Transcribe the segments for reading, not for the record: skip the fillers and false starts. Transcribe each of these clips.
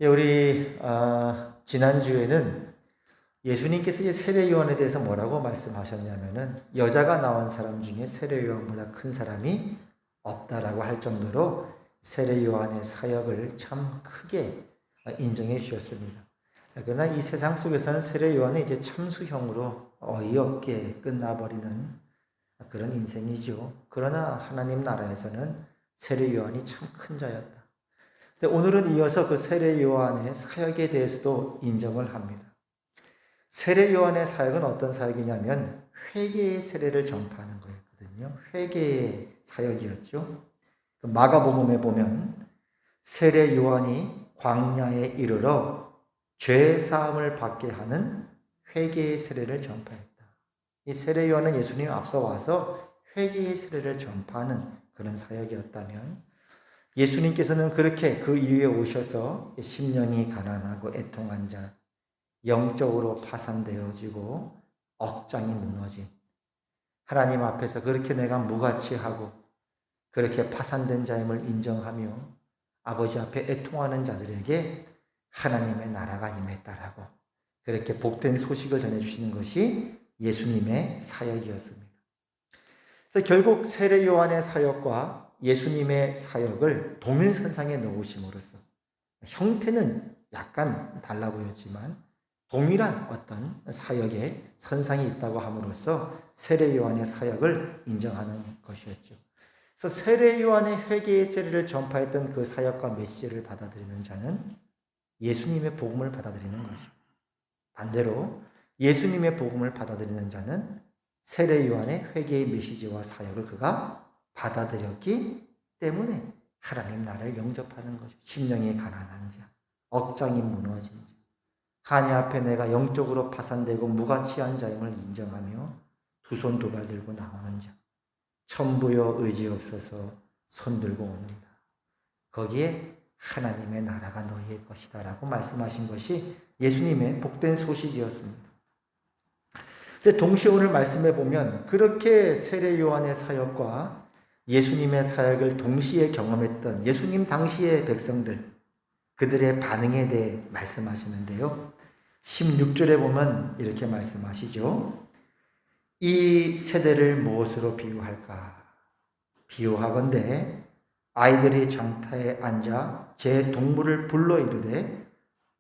예, 우리 지난주에는 예수님께서 이제 세례 요한에 대해서 뭐라고 말씀하셨냐면은 여자가 낳은 사람 중에 세례 요한보다 큰 사람이 없다라고 할 정도로 세례 요한의 사역을 참 크게 인정해 주셨습니다. 그러나 이 세상 속에서는 세례 요한은 이제 참수형으로 어이없게 끝나버리는 그런 인생이죠. 그러나 하나님 나라에서는 세례 요한이 참 큰 자였다. 오늘은 이어서 그 세례 요한의 사역에 대해서도 인정을 합니다. 세례 요한의 사역은 어떤 사역이냐면 회개의 세례를 전파하는 거였거든요. 회개의 사역이었죠. 마가복음에 보면 세례 요한이 광야에 이르러 죄 사함을 받게 하는 회개의 세례를 전파했다. 이 세례 요한은 예수님 앞서 와서 회개의 세례를 전파하는 그런 사역이었다면 예수님께서는 그렇게 그 이후에 오셔서 심령이 가난하고 애통한 자, 영적으로 파산되어지고 억장이 무너진 하나님 앞에서 그렇게 내가 무가치하고 그렇게 파산된 자임을 인정하며 아버지 앞에 애통하는 자들에게 하나님의 나라가 임했다라고 그렇게 복된 소식을 전해주시는 것이 예수님의 사역이었습니다. 그래서 결국 세례 요한의 사역과 예수님의 사역을 동일선상에 놓으심으로써 형태는 약간 달라 보였지만 동일한 어떤 사역의 선상이 있다고 함으로써 세례 요한의 사역을 인정하는 것이었죠. 그래서 세례 요한의 회개의 세례를 전파했던 그 사역과 메시지를 받아들이는 자는 예수님의 복음을 받아들이는 것이고 반대로 예수님의 복음을 받아들이는 자는 세례 요한의 회개의 메시지와 사역을 그가 받아들였기 때문에 하나님 나라를 영접하는 거죠. 심령이 가난한 자, 억장이 무너진 자, 하나님 앞에 내가 영적으로 파산되고 무가치한 자임을 인정하며 두 손 두 발 들고 나오는 자, 천부여 의지 없어서 손 들고 옵니다. 거기에 하나님의 나라가 너희의 것이다 라고 말씀하신 것이 예수님의 복된 소식이었습니다. 동시에 오늘 말씀해 보면 그렇게 세례 요한의 사역과 예수님의 사역을 동시에 경험했던 예수님 당시의 백성들, 그들의 반응에 대해 말씀하시는데요. 16절에 보면 이렇게 말씀하시죠. 이 세대를 무엇으로 비유할까? 비유하건대 아이들이 장터에 앉아 제 동물을 불러 이르되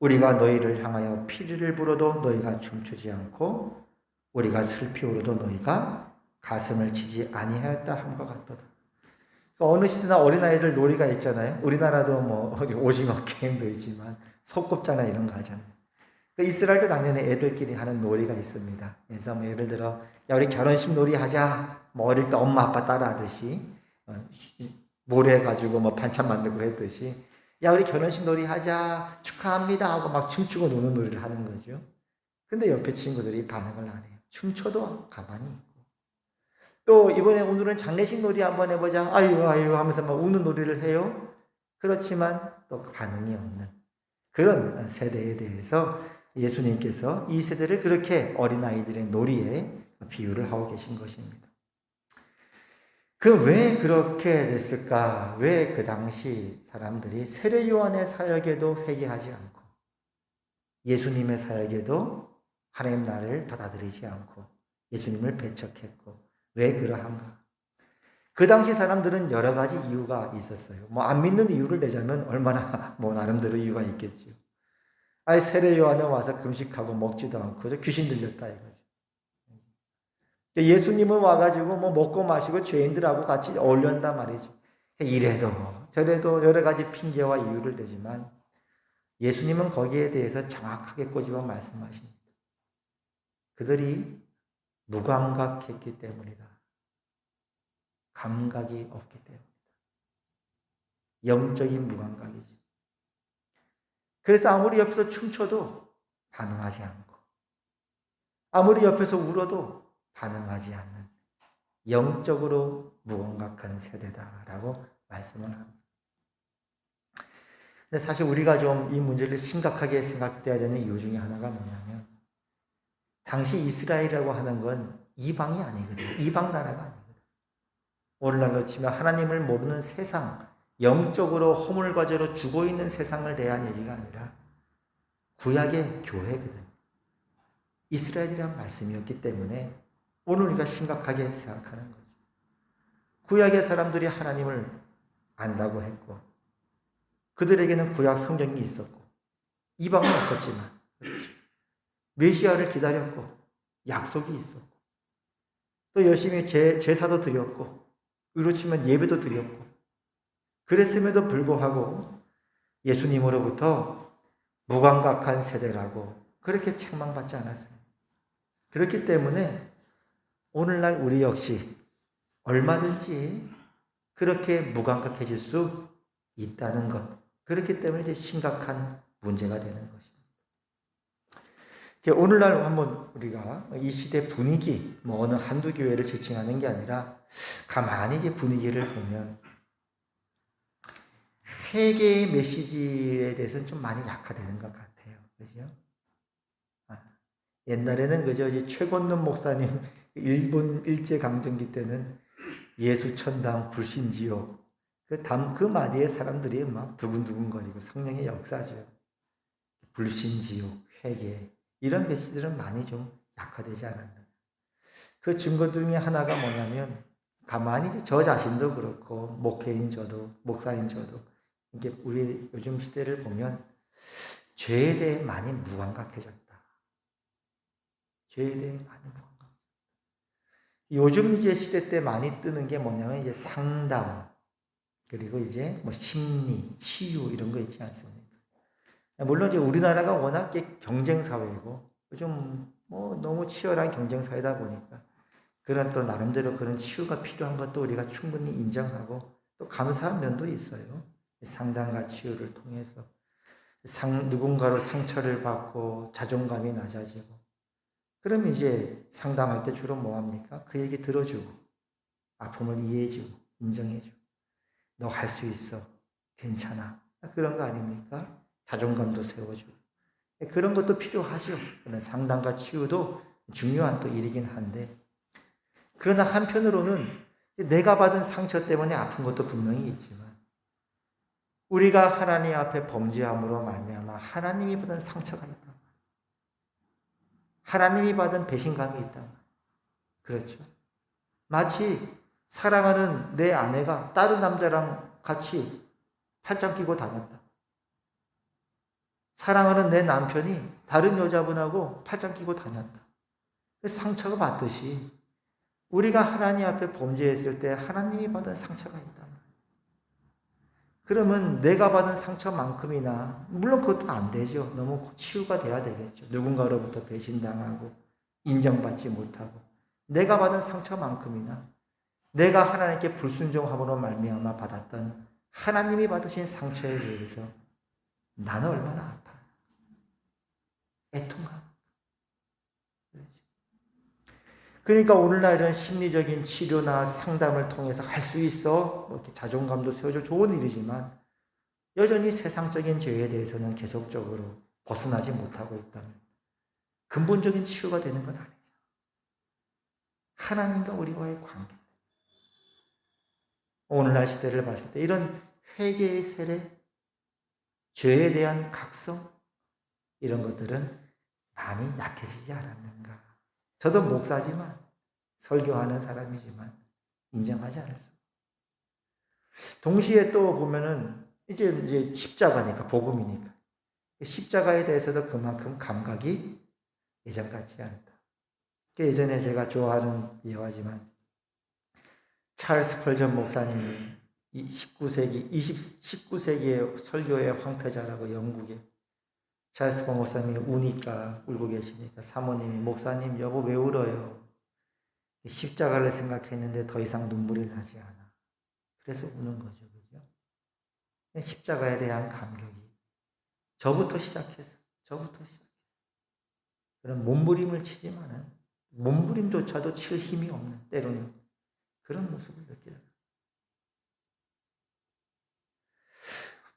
우리가 너희를 향하여 피리를 불어도 너희가 춤추지 않고 우리가 슬피 울어도 너희가 가슴을 치지 아니하였다 함과 같도다. 어느 시대나 어린아이들 놀이가 있잖아요. 우리나라도 뭐 오징어 게임도 있지만 소꿉장난 이런 거 하잖아요. 이스라엘도 당연히 애들끼리 하는 놀이가 있습니다. 그래서 뭐 예를 들어 야 우리 결혼식 놀이 하자. 뭐 어릴 때 엄마 아빠 따라 하듯이 모래 가지고 뭐 반찬 만들고 했듯이 야 우리 결혼식 놀이 하자 축하합니다 하고 막 춤추고 노는 놀이를 하는 거죠. 근데 옆에 친구들이 반응을 안 해요. 춤춰도 가만히 있고. 또 이번에 오늘은 장례식 놀이 한번 해보자. 아유 하면서 막 우는 놀이를 해요. 그렇지만 또 반응이 없는 그런 세대에 대해서 예수님께서 이 세대를 그렇게 어린아이들의 놀이에 비유를 하고 계신 것입니다. 왜 그렇게 됐을까? 왜 그 당시 사람들이 세례 요한의 사역에도 회개하지 않고 예수님의 사역에도 하나님 나라를 받아들이지 않고 예수님을 배척했고 왜 그러한가? 그 당시 사람들은 여러 가지 이유가 있었어요. 뭐 안 믿는 이유를 내자면 얼마나 뭐 나름대로 이유가 있겠죠. 아니 세례 요한은 와서 금식하고 먹지도 않고 귀신 들렸다 이거죠. 예수님은 와가지고 뭐 먹고 마시고 죄인들하고 같이 어울린단 말이죠. 이래도 저래도 여러 가지 핑계와 이유를 대지만 예수님은 거기에 대해서 정확하게 꼬집어 말씀하십니다. 그들이 무감각했기 때문이다. 감각이 없기 때문이다. 영적인 무감각이지. 그래서 아무리 옆에서 춤춰도 반응하지 않고 아무리 옆에서 울어도 반응하지 않는 영적으로 무감각한 세대다라고 말씀을 합니다. 근데 사실 우리가 좀 이 문제를 심각하게 생각해야 되는 이유 중에 하나가 뭐냐면 당시 이스라엘이라고 하는 건 이방이 아니거든요. 이방 나라가 아니거든요. 오늘날로 치면 하나님을 모르는 세상, 영적으로 허물과 죄로 죽어 있는 세상을 대한 얘기가 아니라 구약의 교회거든. 이스라엘이란 말씀이었기 때문에 오늘 우리가 심각하게 생각하는 거죠. 구약의 사람들이 하나님을 안다고 했고 그들에게는 구약 성경이 있었고 이방은 없었지만 그렇죠. 메시아를 기다렸고 약속이 있었고 또 열심히 제사도 드렸고 의로 치면 예배도 드렸고 그랬음에도 불구하고 예수님으로부터 무감각한 세대라고 그렇게 책망받지 않았어요. 그렇기 때문에 오늘날 우리 역시 얼마든지 그렇게 무감각해질 수 있다는 것. 그렇기 때문에 이제 심각한 문제가 되는 것입니다. 오늘날 한번 우리가 이 시대 분위기, 어느 한두 교회를 지칭하는 게 아니라 가만히 이제 분위기를 보면 회개의 메시지에 대해서는 좀 많이 약화되는 것 같아요. 그죠? 옛날에는 그저 이제 최권능 목사님 일본 일제강점기 때는 예수 천당 불신지옥 그 마디에 사람들이 막 두근두근거리고 성령의 역사죠. 불신지옥, 회개 이런 메시지들은 많이 좀 약화되지 않았나. 그 증거 중에 하나가 뭐냐면 가만히 이제 저 자신도 그렇고 목회인 저도 목사인 저도 이게 우리 요즘 시대를 보면 죄에 대해 많이 무감각해졌다. 죄에 대해 많이 무감각. 요즘 이제 시대 때 많이 뜨는 게 뭐냐면 이제 상담 그리고 이제 뭐 심리, 치유 이런 거 있지 않습니까? 물론 이제 우리나라가 워낙 경쟁 사회이고 요즘 뭐 너무 치열한 경쟁 사회다 보니까 그런 또 나름대로 그런 치유가 필요한 것도 우리가 충분히 인정하고 또 감사한 면도 있어요. 상담과 치유를 통해서 누군가로 상처를 받고 자존감이 낮아지고 그럼 이제 상담할 때 주로 뭐 합니까? 그 얘기 들어주고 아픔을 이해해주고 인정해주고 너 할 수 있어. 괜찮아. 그런 거 아닙니까? 자존감도 세워주고 그런 것도 필요하죠. 그런 상담과 치유도 중요한 또 일이긴 한데 그러나 한편으로는 내가 받은 상처 때문에 아픈 것도 분명히 있지만 우리가 하나님 앞에 범죄함으로 말미암아 하나님이 받은 상처가 있다. 하나님이 받은 배신감이 있다. 그렇죠. 마치 사랑하는 내 아내가 다른 남자랑 같이 팔짱 끼고 다녔다. 사랑하는 내 남편이 다른 여자분하고 팔짱 끼고 다녔다. 상처가 받듯이 우리가 하나님 앞에 범죄했을 때 하나님이 받은 상처가 있다. 그러면 내가 받은 상처만큼이나 물론 그것도 안 되죠. 너무 치유가 돼야 되겠죠. 누군가로부터 배신당하고 인정받지 못하고 내가 받은 상처만큼이나 내가 하나님께 불순종함으로 말미암아 받았던 하나님이 받으신 상처에 대해서 나는 얼마나 아파. 애통하고. 그러니까 오늘날은 심리적인 치료나 상담을 통해서 할 수 있어 이렇게 자존감도 세워줘 좋은 일이지만 여전히 세상적인 죄에 대해서는 계속적으로 벗어나지 못하고 있다면 근본적인 치유가 되는 건 아니죠. 하나님과 우리와의 관계. 오늘날 시대를 봤을 때 이런 회개의 세례, 죄에 대한 각성 이런 것들은 많이 약해지지 않았는가. 저도 목사지만 설교하는 사람이지만 인정하지 않을 수. 동시에 또 보면은 이제 십자가니까 복음이니까 십자가에 대해서도 그만큼 감각이 예전 같지 않다. 예전에 제가 좋아하는 예화지만 찰스 펄전 목사님이 19세기의 설교의 황태자라고 영국에 찰스 펄 목사님이 우니까 울고 계시니까 사모님이 목사님 여보 왜 울어요? 십자가를 생각했는데 더 이상 눈물이 나지 않아. 그래서 우는 거죠. 그죠? 십자가에 대한 감격이 저부터 시작해서 그런 몸부림을 치지만은 몸부림조차도 칠 힘이 없는 때로는 그런 모습을 느끼다.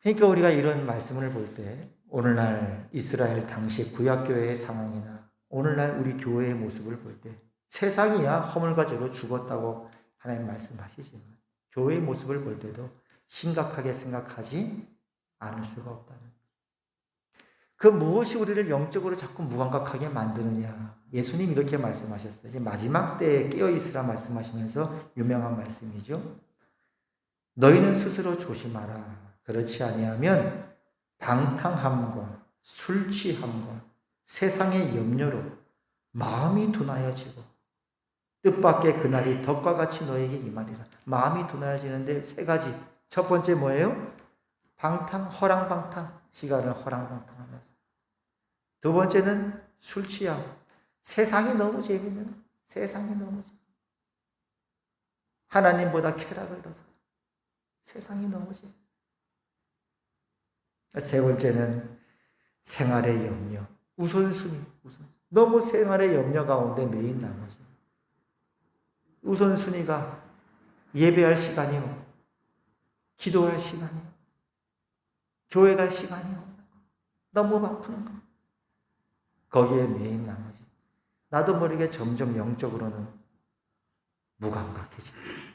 그러니까 우리가 이런 말씀을 볼 때 오늘날 이스라엘 당시 구약교회의 상황이나 오늘날 우리 교회의 모습을 볼 때 세상이야 허물과 죄로 죽었다고 하나님 말씀하시지만 교회의 모습을 볼 때도 심각하게 생각하지 않을 수가 없다는 거예요. 그 무엇이 우리를 영적으로 자꾸 무감각하게 만드느냐. 예수님 이렇게 말씀하셨어요. 마지막 때에 깨어있으라 말씀하시면서 유명한 말씀이죠. 너희는 스스로 조심하라. 그렇지 아니하면 방탕함과 술 취함과 세상의 염려로 마음이 둔하여지고 뜻밖의 그날이 덕과 같이 너에게 임하리라. 마음이 둔하여지는데 세 가지. 첫 번째 뭐예요? 방탕, 허랑방탕. 시간을 허랑방탕하면서. 두 번째는 술 취함. 세상이 너무 재밌는, 세상이 너무 재밌는. 하나님보다 쾌락을 넣어서 세상이 너무 재밌는. 세 번째는 생활의 염려. 우선순위. 너무 생활의 염려 가운데 매인 나머지. 우선순위가 예배할 시간이요. 기도할 시간이요. 교회 갈 시간이요. 너무 바쁘는 거. 거기에 매인 나머지. 나도 모르게 점점 영적으로는 무감각해지더라고요.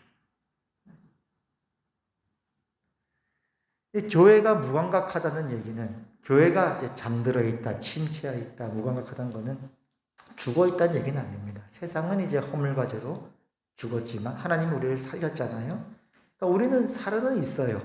교회가 무감각하다는 얘기는 교회가 이제 잠들어 있다, 침체해 있다, 무감각하다는 것은 죽어 있다는 얘기는 아닙니다. 세상은 이제 허물과 죄로 죽었지만 하나님이 우리를 살렸잖아요. 그러니까 우리는 살아는 있어요.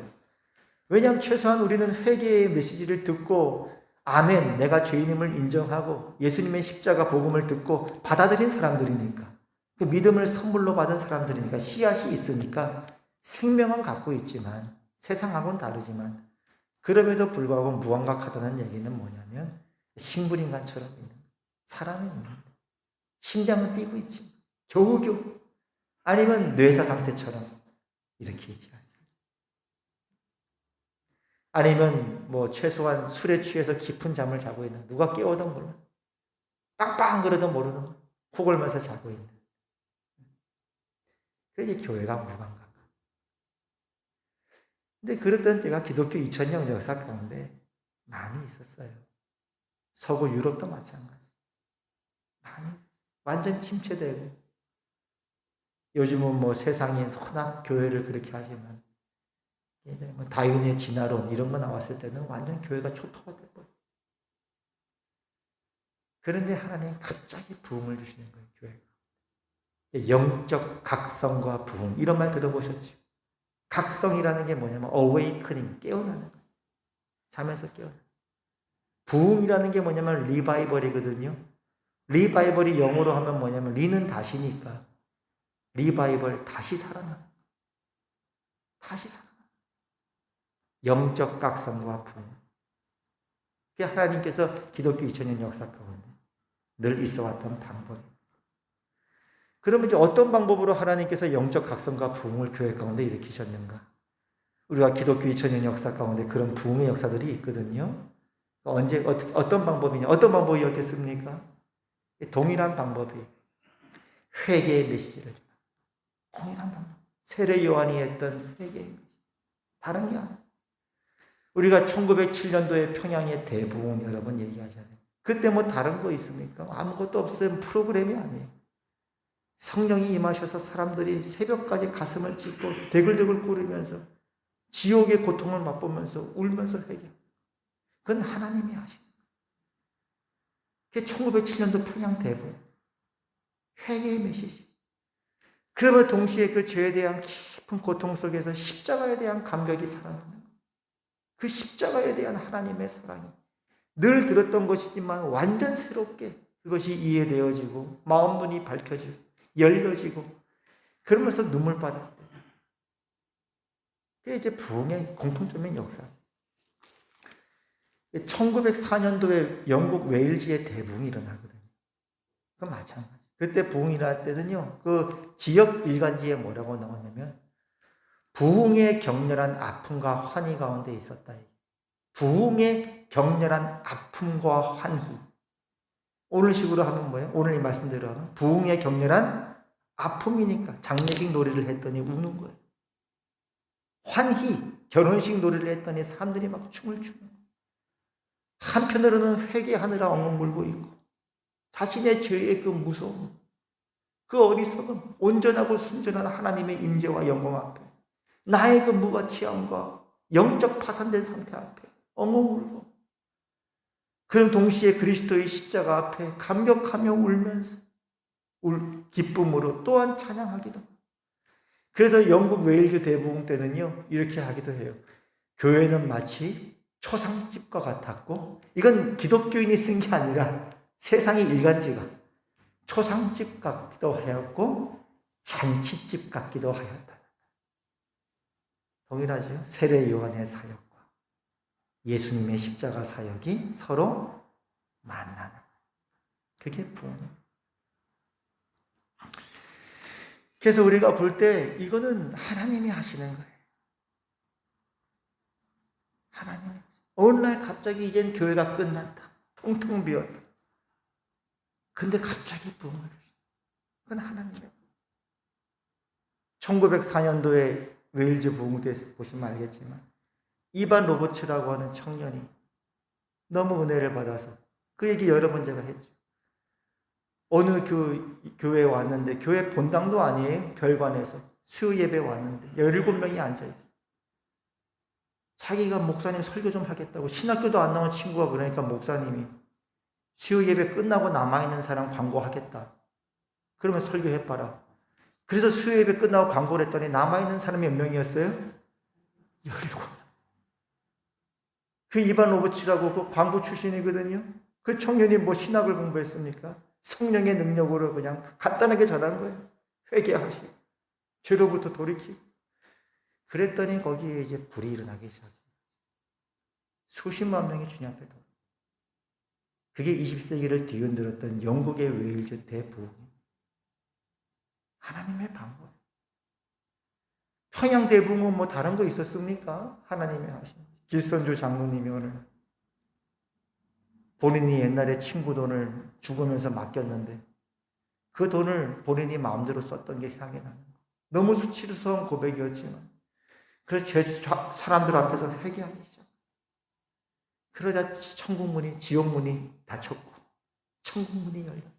왜냐하면 최소한 우리는 회개의 메시지를 듣고 아멘, 내가 죄인임을 인정하고 예수님의 십자가 복음을 듣고 받아들인 사람들이니까, 그 믿음을 선물로 받은 사람들이니까, 씨앗이 있으니까 생명은 갖고 있지만 세상하고는 다르지만 그럼에도 불구하고 무감각하다는 얘기는 뭐냐면 식물인간처럼 있는, 사람이 있는, 심장은 뛰고 있지 겨우겨우, 아니면 뇌사 상태처럼 이렇게 있지 않습니다. 아니면 뭐 최소한 술에 취해서 깊은 잠을 자고 있는, 누가 깨워도 몰라, 빵빵 그러도 모르는, 코 골면서 자고 있는. 그게 교회가 무감각. 근데 그랬던 때가 기독교 2000년 역사 가운데 많이 있었어요. 서구 유럽도 마찬가지. 많이 있었어요. 완전 침체되고. 요즘은 뭐 세상이 워낙 교회를 그렇게 하지만 예전에 뭐 다윈의 진화론 이런 거 나왔을 때는 완전 교회가 초토화 돼버려요. 그런데 하나님 갑자기 부흥을 주시는 거예요, 교회가. 영적 각성과 부흥, 이런 말 들어보셨죠? 각성이라는 게 뭐냐면 awakening, 깨어나는 거예요. 잠에서 깨어나는 거예요. 부흥이라는 게 뭐냐면 리바이벌이거든요. 리바이벌이 영어로 하면 뭐냐면 리는 다시니까 리바이벌, 다시 살아나는 거예요. 다시 살아나는 거예요. 영적 각성과 부흥. 그게 하나님께서 기독교 2000년 역사 가운데 늘 있어왔던 방법입니다. 그러면 이제 어떤 방법으로 하나님께서 영적 각성과 부흥을 교회 가운데 일으키셨는가? 우리가 기독교 2000년 역사 가운데 그런 부흥의 역사들이 있거든요. 언제, 어떤 방법이냐? 어떤 방법이었겠습니까? 동일한 방법이 회개의 메시지를 주는, 동일한 방법. 세례 요한이 했던 회개의 메시지. 다른 게 아니에요. 우리가 1907년도에 평양의 대부흥 여러 번 얘기하잖아요. 그때 뭐 다른 거 있습니까? 아무것도 없어요. 프로그램이 아니에요. 성령이 임하셔서 사람들이 새벽까지 가슴을 찢고 대글대글 꿇으면서 지옥의 고통을 맛보면서 울면서 회개. 그건 하나님이 하신 거예요. 그게 1907년도 평양 대부흥. 회개의 메시지. 그러면 동시에 그 죄에 대한 깊은 고통 속에서 십자가에 대한 감격이 살아나는 거예요. 그 십자가에 대한 하나님의 사랑이 늘 들었던 것이지만 완전 새롭게 그것이 이해되어지고 마음 눈이 밝혀지고 열려지고 그러면서 눈물 받았대. 그게 이제 부흥의 공통점인 역사. 1904년도에 영국 웨일즈의 대부흥이 일어나거든요. 그건 마찬가지. 그때 부흥이 일어날 때는요, 그 지역 일간지에 뭐라고 나오냐면 부흥의 격렬한 아픔과 환희 가운데 있었다. 부흥의 격렬한 아픔과 환희. 오늘 식으로 하면 뭐예요? 오늘 이 말씀대로 하면 부흥의 격렬한 아픔이니까 장례식 놀이를 했더니 우는 거예요. 환희, 결혼식 놀이를 했더니 사람들이 막 춤을 추는 거예요. 한편으로는 회개하느라 엉엉 울고 있고 자신의 죄의 그 무서움, 그 어리석음, 온전하고 순전한 하나님의 임재와 영광 앞에 나의 그 무가치함과 영적 파산된 상태 앞에 엉엉 울고, 그럼 동시에 그리스도의 십자가 앞에 감격하며 울면서 기쁨으로 또한 찬양하기도. 그래서 영국 웨일즈 대부흥 때는요, 이렇게 하기도 해요. 교회는 마치 초상집과 같았고, 이건 기독교인이 쓴 게 아니라 세상의 일간지가 초상집 같기도 하였고 잔치집 같기도 하였다. 동일하죠. 세례 요한의 사역과 예수님의 십자가 사역이 서로 만나는, 그게 부흥입니다. 그래서 우리가 볼 때 이거는 하나님이 하시는 거예요. 하나님이. 어느 날 갑자기 이젠 교회가 끝났다. 통통 비었다. 근데 갑자기 부흥을 주시다. 그건 하나님이에요. 1904년도에 웨일즈 부흥 때 보시면 알겠지만 이반 로버츠라고 하는 청년이 너무 은혜를 받아서, 그 얘기 여러 번 제가 했죠. 어느 교회에 왔는데, 교회 본당도 아니에요. 별관에서 수요 예배 왔는데 17명이 앉아있어요. 자기가 목사님 설교 좀 하겠다고, 신학교도 안 나온 친구가 그러니까 목사님이 수요 예배 끝나고 남아있는 사람 광고하겠다. 그러면 설교해봐라. 그래서 수요 예배 끝나고 광고를 했더니 남아있는 사람이 몇 명이었어요? 17명. 그 이반 로버츠라고 그 광고 출신이거든요. 그 청년이 뭐 신학을 공부했습니까? 성령의 능력으로 그냥 간단하게 전한 거예요. 회개하시고 죄로부터 돌이키고. 그랬더니 거기에 이제 불이 일어나기 시작해요. 수십만 명이 주님 앞에 돌아요. 그게 20세기를 뒤흔들었던 영국의 웨일즈 대부흥. 하나님의 방법. 평양 대부흥은 뭐 다른 거 있었습니까? 하나님이 하신. 길선주 장로님이 오늘 본인이 옛날에 친구 돈을 죽으면서 맡겼는데 그 돈을 본인이 마음대로 썼던 게 생각이 나는 거예요. 너무 수치스러운 고백이었지만 그래서 사람들 앞에서 회개하기 시작. 그러자 천국문이, 지옥문이 닫혔고 천국문이 열렸다.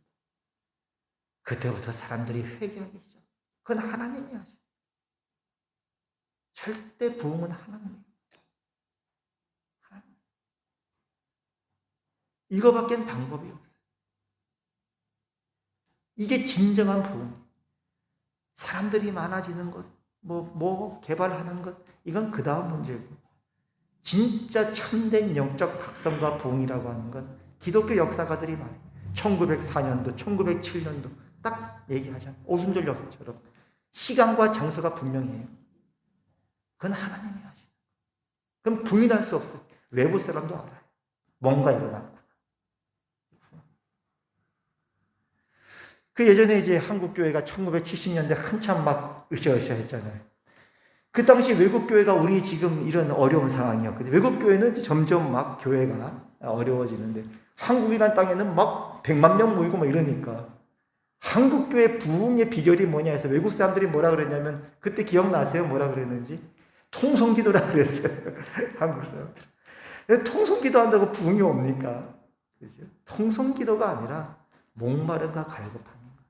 그때부터 사람들이 회개하기 시작. 그건 하나님이 하죠. 절대 부흥은 하나님이에요. 하나님. 이거밖엔 방법이 없어요. 이게 진정한 부흥. 사람들이 많아지는 것, 뭐 개발하는 것, 이건 그 다음 문제고, 진짜 참된 영적 각성과 부흥이라고 하는 건 기독교 역사가들이 말해요. 1904년도, 1907년도 딱 얘기하잖아요. 오순절 역사처럼 시간과 장소가 분명해요. 그건 하나님이 하시는 거예요. 그럼 부인할 수 없어요. 외부 사람도 알아요. 뭔가 일어났구나. 그 예전에 이제 한국교회가 1970년대 한참 막 으쌰으쌰 했잖아요. 그 당시 외국교회가 우리 지금 이런 어려운 상황이었거든요. 외국교회는 점점 막 교회가 어려워지는데 한국이라는 땅에는 막 100만 명 모이고 막 이러니까 한국교회 부흥의 비결이 뭐냐 해서 외국 사람들이 뭐라 그랬냐면, 그때 기억나세요? 뭐라 그랬는지? 통성기도라 그랬어요. 한국 사람들. 통성기도 한다고 부흥이 옵니까? 그죠? 통성기도가 아니라 목마름과 갈급함인 거예요.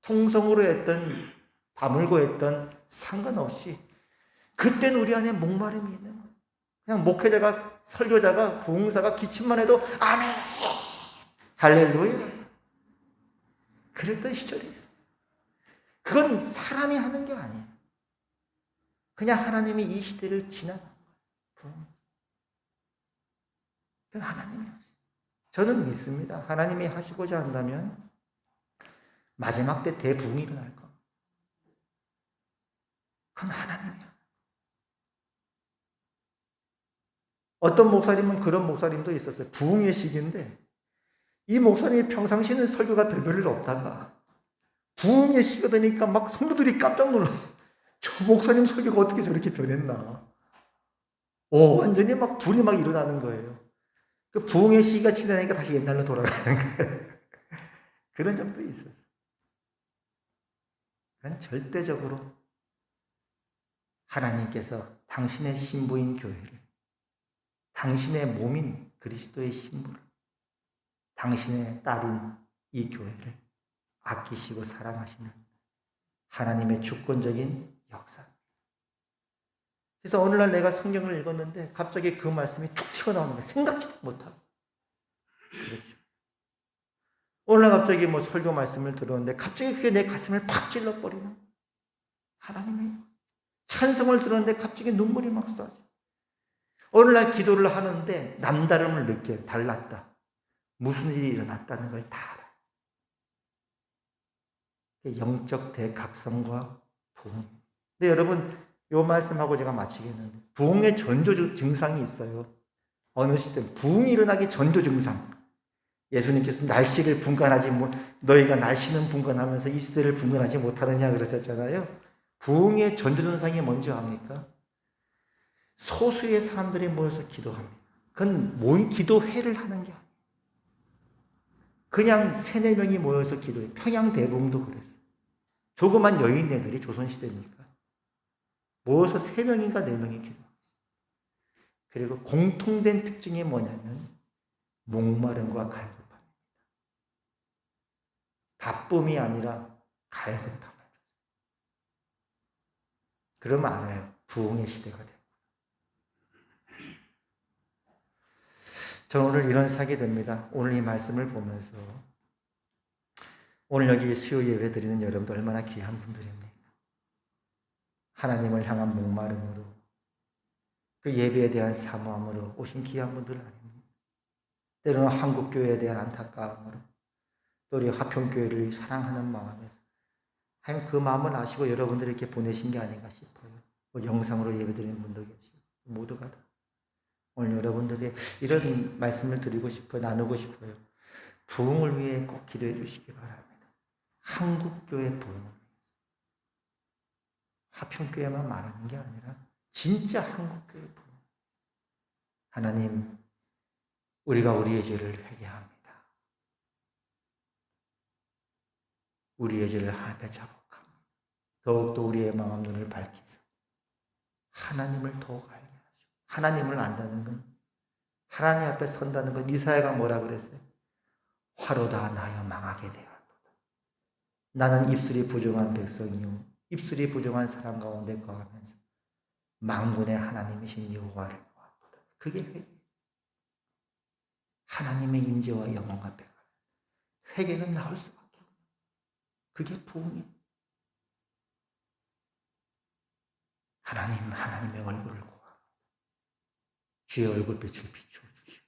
통성으로 했던, 다물고 했던 상관없이 그때는 우리 안에 목마름이 있는 거예요. 그냥 목회자가, 설교자가, 부흥사가 기침만 해도 아멘! 할렐루야! 그랬던 시절이 있어요. 그건 사람이 하는 게 아니에요. 그냥 하나님이 이 시대를 지나간 거예요. 그건 하나님이 하시죠. 저는 믿습니다. 하나님이 하시고자 한다면 마지막 때 대부흥이 일어날 겁니다. 그건 하나님이야. 어떤 목사님은 그런 목사님도 있었어요. 부흥의 시기인데 이 목사님이 평상시에는 설교가 별별 일 없다가 부흥의 시기가 되니까 막 성도들이 깜짝 놀라. 저 목사님 설교가 어떻게 저렇게 변했나. 완전히 막 불이 막 일어나는 거예요. 그 부흥의 시기가 지나니까 다시 옛날로 돌아가는 거예요. 그런 적도 있었어요. 그건 절대적으로 하나님께서 당신의 신부인 교회를, 당신의 몸인 그리스도의 신부를, 당신의 딸인 이 교회를 아끼시고 사랑하시는 하나님의 주권적인 역사. 그래서 어느 날 내가 성경을 읽었는데 갑자기 그 말씀이 툭 튀어나오는 거예요. 생각지도 못하고. 그렇죠. 어느 날 갑자기 뭐 설교 말씀을 들었는데 갑자기 그게 내 가슴을 팍 찔러버리는 하나님의 찬송을 들었는데 갑자기 눈물이 막 쏟아져. 어느 날 기도를 하는데 남다름을 느껴요. 달랐다. 무슨 일이 일어났다는 걸 다 알아요. 영적 대각성과 부흥. 근데 여러분, 이 말씀하고 제가 마치겠는데, 부흥의 전조 증상이 있어요. 어느 시대 부흥이 일어나기 전조 증상. 예수님께서 날씨를 분간하지 너희가 날씨는 분간하면서 이 시대를 분간하지 못하느냐 그러셨잖아요. 부흥의 전조 증상이 뭔지 압니까? 소수의 사람들이 모여서 기도합니다. 그건 기도회를 하는 게 아니에요. 그냥 3-4명이 모여서 기도해요. 평양 대부흥도 그랬어요. 조그만 여인네들이 조선시대니까 모여서 3명인가 4명이 기도합니다. 그리고 공통된 특징이 뭐냐면 목마름과 갈급함입니다. 바쁨이 아니라 갈급함을. 그러면 알아요. 부흥의 시대가 되고. 저는 오늘 이런 생각이 듭니다. 오늘 이 말씀을 보면서 오늘 여기 수요 예배 드리는 여러분들 얼마나 귀한 분들입니까? 하나님을 향한 목마름으로 그 예배에 대한 사모함으로 오신 귀한 분들 아닙니까? 때로는 한국교회에 대한 안타까움으로 또 우리 화평교회를 사랑하는 마음에서 하나님 그 마음을 아시고 여러분들이 이렇게 보내신 게 아닌가 싶어요. 뭐 영상으로 예배 드리는 분도 계시고 모두가 다 오늘 여러분들에게 이런 말씀을 드리고 싶어요. 나누고 싶어요. 부흥을 위해 꼭 기도해 주시기 바랍니다. 한국교회 부흥. 화평교회만 말하는 게 아니라 진짜 한국교회 부흥. 하나님, 우리가 우리의 죄를 회개합니다. 우리의 죄를 하나님께 자복합니다. 더욱더 우리의 마음 눈을 밝히사 하나님을 더욱 알게 하시고, 하나님을 안다는 건, 하나님 앞에 선다는 건, 이사야가 뭐라 그랬어요? 화로다 나여 망하게 되었도다. 나는 입술이 부정한 백성이요 입술이 부정한 사람 가운데 거하면서 만군의 하나님이신 여호와를 보았도다. 그게 회개. 하나님의 임재와 영광 앞에 가면 회개는 나올 수밖에 없어요. 그게 부흥이에요. 하나님의 얼굴을 구합니다. 주의 얼굴빛을 비추어 주시고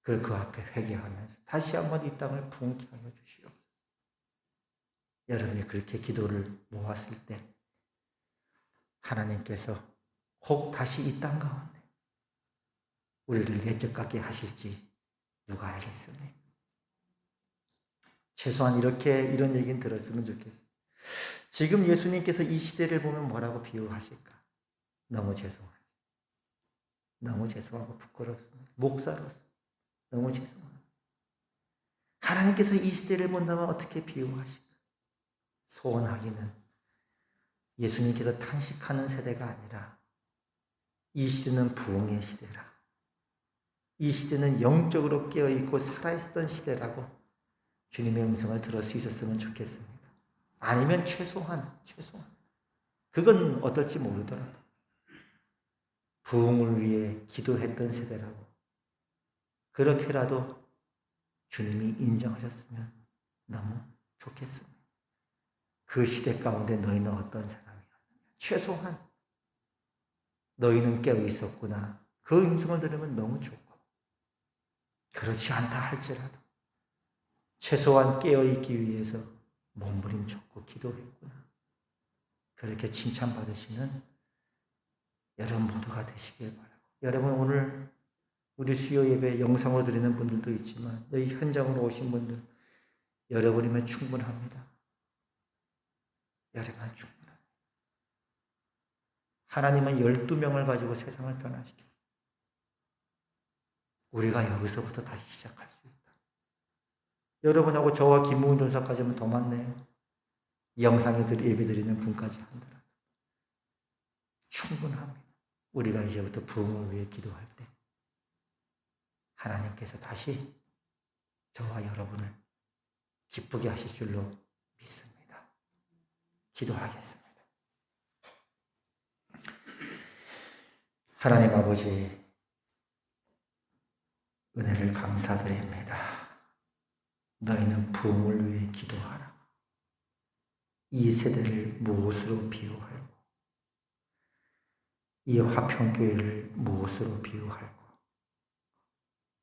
그 앞에 회개하면서 다시 한번 이 땅을 부흥케 하여 주시옵소서. 여러분이 그렇게 기도를 모았을 때 하나님께서 혹 다시 이 땅 가운데 우리를 예적같게 하실지 누가 알겠습니까? 최소한 이런 얘기는 들었으면 좋겠어요. 지금 예수님께서 이 시대를 보면 뭐라고 비유하실까? 너무 죄송하지. 너무 죄송하고 부끄럽습니다. 목사로서 너무 죄송합니다. 하나님께서 이 시대를 본다면 어떻게 비유하실까? 소원하기는 예수님께서 탄식하는 세대가 아니라 이 시대는 부흥의 시대라. 이 시대는 영적으로 깨어있고 살아있던 시대라고 주님의 음성을 들을 수 있었으면 좋겠습니다. 아니면 최소한 그건 어떨지 모르더라도 부흥을 위해 기도했던 세대라고 그렇게라도 주님이 인정하셨으면 너무 좋겠습니다. 그 시대 가운데 너희는 어떤 사람이었느냐. 최소한 너희는 깨어 있었구나. 그 음성을 들으면 너무 좋고 그렇지 않다 할지라도 최소한 깨어 있기 위해서 몸부림쳤고 기도했구나. 그렇게 칭찬받으시는 여러분 모두가 되시길 바라고. 여러분 오늘 우리 수요 예배 영상으로 드리는 분들도 있지만 여기 현장으로 오신 분들 여러분이면 충분합니다. 여러분은 충분합니다. 하나님은 12명을 가지고 세상을 변화시켰어요. 우리가 여기서부터 다시 시작할 수 있다. 여러분하고 저와 김무훈 전사까지는 더 많네요. 이 영상에 예배 드리는 분까지 한다라 충분합니다. 우리가 이제부터 부흥을 위해 기도할 때 하나님께서 다시 저와 여러분을 기쁘게 하실 줄로 믿습니다. 기도하겠습니다. 하나님 아버지, 은혜를 감사드립니다. 너희는 부흥을 위해 기도하라. 이 세대를 무엇으로 비유할고, 이 화평교회를 무엇으로 비유할고,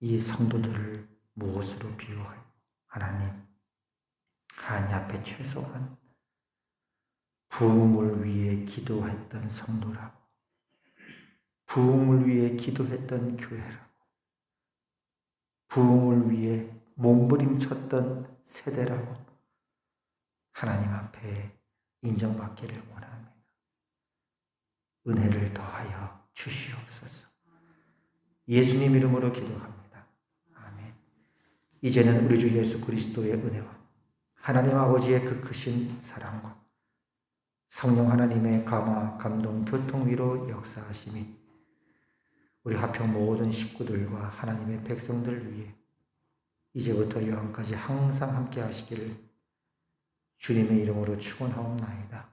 이 성도들을 무엇으로 비유할고, 하나님 앞에 최소한 부흥을 위해 기도했던 성도라고, 부흥을 위해 기도했던 교회라고, 부흥을 위해 몸부림쳤던 세대라고 하나님 앞에 인정받기를 원합니다. 은혜를 더하여 주시옵소서. 예수님 이름으로 기도합니다. 아멘. 이제는 우리 주 예수 그리스도의 은혜와 하나님 아버지의 그 크신 사랑과 성령 하나님의 감화, 감동, 교통 위로 역사하심이 우리 화평 모든 식구들과 하나님의 백성들 위해 이제부터 영원까지 항상 함께 하시기를 주님의 이름으로 축원하옵나이다.